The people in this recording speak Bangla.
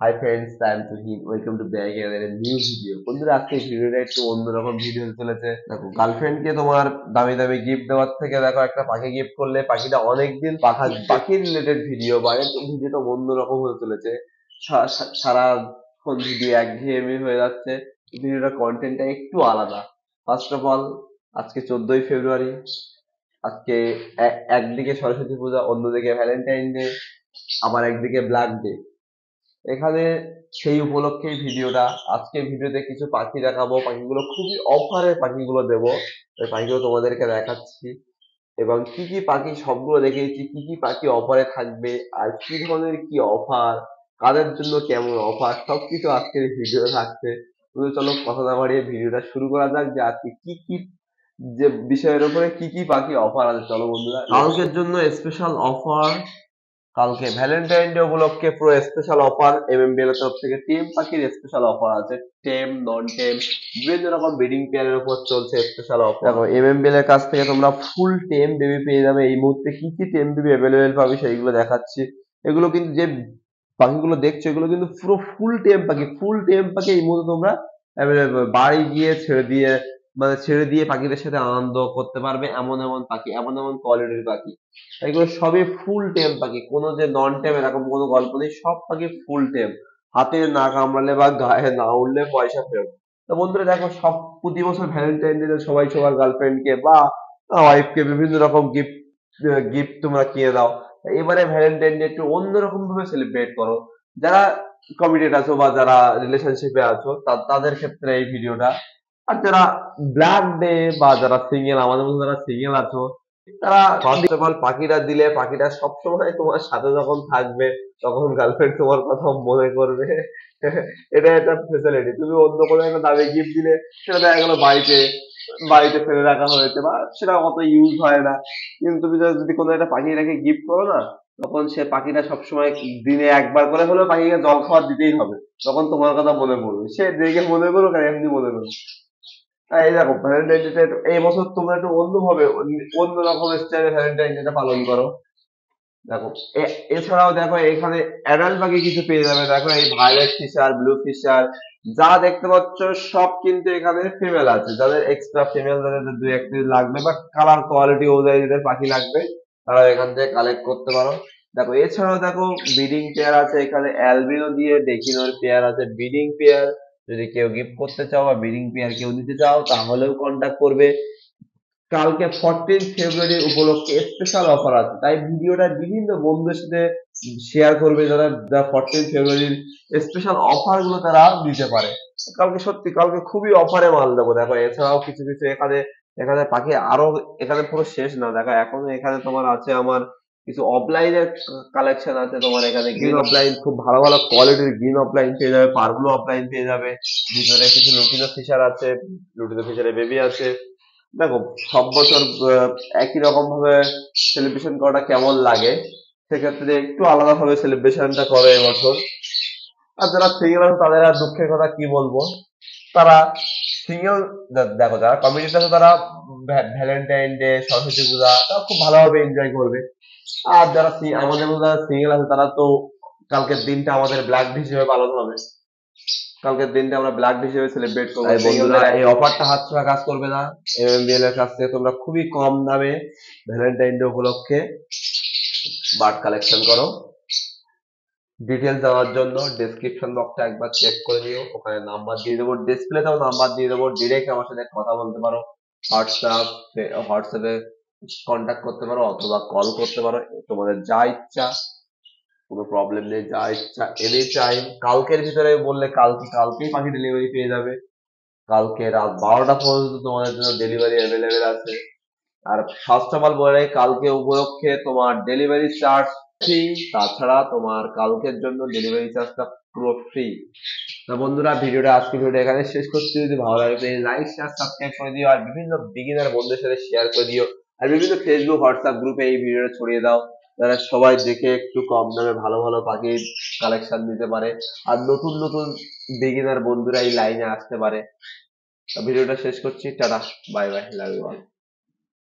Hi friends, I am Tuhin. Welcome to back এর নিউ ভিডিও। বন্ধুরা, আজকে ভিডিওটা একটু অন্যরকম ভিডিও হতে চলেছে। দেখো, গার্লফ্রেন্ডকে তোমার দামি দামি গিফট দেওয়ার থেকে দেখো একটা পাখি গিফট করলে পাখিটা অনেকদিন পাখি রিলেটেড ভিডিও বা একটু ভিডিওটা অন্যরকম হতে চলেছে। সারাক্ষণ ভিডিও একঘেয়েমি হয়ে যাচ্ছে, ভিডিওটা কন্টেন্টটা একটু আলাদা। ফার্স্ট অফ অল, আজকে 14ই ফেব্রুয়ারি। আজকে একদিকে সরস্বতী পূজা, অন্যদিকে ভ্যালেন্টাইন ডে, আবার একদিকে ব্ল্যাক ডে। এখানে সেই উপলক্ষেই ভিডিওটা। আজকে ভিডিওতে কিছু পাখি দেখাবো, পাখিগুলো খুবই অফারে পাখিগুলো দেবো। ওই পাখিগুলো তোমাদেরকে দেখাচ্ছি এবং কি কি পাখি সবগুলো দেখিয়েছি, কি কি পাখি অফারে থাকবে আর কি ধরনের কি অফার, কাদের জন্য কেমন অফার, সবকিছু আজকের ভিডিও থাকছে। তুমি চলো কথা না বাড়িয়ে ভিডিওটা শুরু করা যাক, যে আজকে কি কি যে বিষয়ের উপরে কি কি পাখি অফার আছে। চলো বন্ধুরা, কালকের জন্য স্পেশাল অফার। কালকে ভ্যালেন্টাইন ডে উপলক্ষে পুরো স্পেশাল অফার এমএমবিএল এর তরফ থেকে। টেম পাখির স্পেশাল অফার আছে, টেম নন টেম বিভিন্ন রকম ব্রিডিং পেয়ারের উপর চলছে স্পেশাল অফার। দেখো, এমএমবিএল এর কাছ থেকে তোমরা ফুল টেম বেবি পেয়ে যাবে। এই মুহূর্তে কি কি টেম বেবি অ্যাভেলেবেল পাবে সেইগুলো দেখাচ্ছি। এগুলো কিন্তু যে পাখিগুলো দেখছো, এগুলো কিন্তু পুরো ফুল টেম পাখি। ফুল টেম পাখি এই মুহূর্তে তোমরা অ্যাভেলেবেল বাড়ি গিয়ে ছেড়ে দিয়ে পাখিদের সাথে আনন্দ করতে পারবে। এমন এমন পাখি, এমন এমন কোয়ালিটির পাখি, এগুলো সবই ফুল টেম পাখি। কোনো যে নন টেম এরকম কোনো গল্প নেই, সব পাখি ফুল টেম। হাতে না কামড়ালে বা গায়ে না উঠলে পয়সা ফেরত। তো বন্ধুরা দেখো, সব প্রতি বছর ভ্যালেন্টাইন ডে সবাই সবার গার্লফ্রেন্ডকে বা ওয়াইফকে বিভিন্ন রকম গিফট গিফট তোমরা কিনে দাও। এবারে ভ্যালেন্টাইন ডে একটু অন্যরকম ভাবে সেলিব্রেট করো। যারা কমিটেড আছো বা যারা রিলেশনশিপে আছো, তাদের ক্ষেত্রে এই ভিডিওটা। আর যারা ব্ল্যাক ডে বা যারা সিঙ্গেল, আমাদের মধ্যে যারা সিঙ্গেল আছো, তারা ফার্স্ট অফ অল পাখিটা দিলে পাখিটা সবসময় তোমার সাথে যখন থাকবে তখন গার্লফ্রেন্ড তোমার কথা মনে করবে। এটা একটা ফেসিলিটি। তুমি অন্য কোনো একটা দামি গিফট দিলে, সেটা দেখা গেলো বাড়িতে বাড়িতে ফেলে রাখা হয়েছে বা সেটা অত ইউজ হয় না। কিন্তু তুমি যদি কোনো একটা পাখি রেখে গিফট করো না, তখন সে পাখিটা সবসময় দিনে একবার করে হলেও পাখিকে জল খাবার দিতেই হবে। তখন তোমার কথা মনে পড়বে, সে দেখে মনে করুক আর এমনি মনে করুক। এই দেখো, ভ্যালেন্টাইন ডে এই বছর তোমরা একটু অন্যভাবে অন্য রকম স্টাইলে ভ্যালেন্টাইন ডে পালন করো। দেখো, এছাড়াও দেখো এখানে অ্যাডাল্ট পাখি কিছু পেয়ে যাবে। দেখো, এই ভায়োলেট ফিশার, ব্লু ফিশার যা দেখতে পাচ্ছ সব কিন্তু এখানে ফিমেল আছে। যাদের এক্সট্রা ফিমেল, যাদের দু একটি লাগবে বা কালার কোয়ালিটি অনুযায়ী যাদের পাখি লাগবে, তারা এখান থেকে কালেক্ট করতে পারো। দেখো, এছাড়াও দেখো ব্রিডিং পেয়ার আছে এখানে, অ্যালবিনো দিয়ে ডেকিনোর পেয়ার আছে, ব্রিডিং পেয়ার। যদি কেউ গিফট করতে চাও বা ব্রিডিং পেয়ার কেউ নিতে চাও, তাহলেও কন্ট্যাক্ট করবে। কালকে 14 ফেব্রুয়ারি উপলক্ষে স্পেশাল অফার আছে, তাই ভিডিওটা বিভিন্ন বন্ধুদের সাথে শেয়ার করবে, যারা 14 ফেব্রুয়ারির স্পেশাল অফার গুলো তারা দিতে পারে। কালকে সত্যি কালকে খুবই অফারে মাল দেবো। দেখো, এছাড়াও কিছু কিছু এখানে এখানে পাখি আরো, এখানে পুরো শেষ না। দেখো, এখনো এখানে তোমার আছে আমার কিছু অফলাইনের কালেকশন আছে। তোমার এখানে গ্রিন অফলাইন, খুব ভালো ভালো কোয়ালিটির গ্রিন অফলাইন পেয়ে যাবে, পারগুলো অফলাইন পেয়ে যাবে। ভিতরে কিছু লুটিনো ফিশার আছে, লুটিনো ফিশারের বেবি আছে। দেখো, সব বছর একই রকম ভাবে সেলিব্রেশন করাটা কেমন লাগে, সেক্ষেত্রে একটু আলাদা ভাবে সেলিব্রেশনটা করে এবছর। আর যারা সিঙ্গেল আছে তাদের আর দুঃখের কথা কি বলবো। তারা সিঙ্গেল, দেখো যারা কমিউনিটি আছে তারা ভ্যালেন্টাইন ডে, সরস্বতী পূজা তারা খুব ভালোভাবে এনজয় করবে। আর যারা আমাদের মধ্যে যারা সিঙ্গেল আছে তারা তো কালকের দিনটা আমাদের ব্ল্যাক ডে হিসেবে পালন হবে। কালকের দিনটা আমরা ব্ল্যাক ডে হিসেবে সেলিব্রেট করবো। তাই বন্ধুরা, এই অফারটা হাতছাড়া কাজ করবে না। এমএমবিএল এর কাছ থেকে তোমরা খুবই কম দামে ভ্যালেন্টাইন ডে উপলক্ষে বার্ড কালেকশন করো। ডিটেলস দেওয়ার জন্য ডেসক্রিপশন বক্সটা একবার চেক করে নিও, ওখানে নাম্বার দিয়ে দেবো, ডিসপ্লেতেও নাম্বার দিয়ে দেবো। ডিরেক্ট আমার সাথে কথা বলতে পারো। হোয়াটসঅ্যাপে কন্ট্যাক্ট করতে পারো অথবা কল করতে পারো, তোমাদের যা ইচ্ছা, কোনো প্রবলেম নেই। যা ইচ্ছা এনি টাইম, কালকের ভিতরে বললে কালকেই পাখি ডেলিভারি পেয়ে যাবে। কালকে রাত 12টা পর্যন্ত তোমাদের জন্য ডেলিভারি অ্যাভেলেবেল আছে। আর ফার্স্ট অফ অল বলে রাখি, কালকে উপলক্ষে তোমার ডেলিভারি চার্জ ফ্রি। তাছাড়া তোমার কালকের জন্য ডেলিভারি চার্জটা পুরো ফ্রি। তো বন্ধুরা, আজকে ভিডিওটা এখানে শেষ করছি। যদি ভালো লাগে প্লিজ লাইক শেয়ার সাবস্ক্রাইব করে দিও, আর বিভিন্ন বিগিনার বন্ধুদের সাথে শেয়ার করে দিও, আর বিভিন্ন ফেসবুক হোয়াটসঅ্যাপ গ্রুপে এই ভিডিওটা ছড়িয়ে দাও, যারা সবাই দেখে একটু কম দামে ভালো ভালো পাখির কালেকশন দিতে পারে। আর নতুন নতুন বিগিনার বন্ধুরা এই লাইনে আসতে পারে। ভিডিওটা শেষ করছি। Tata, bye bye, love you all.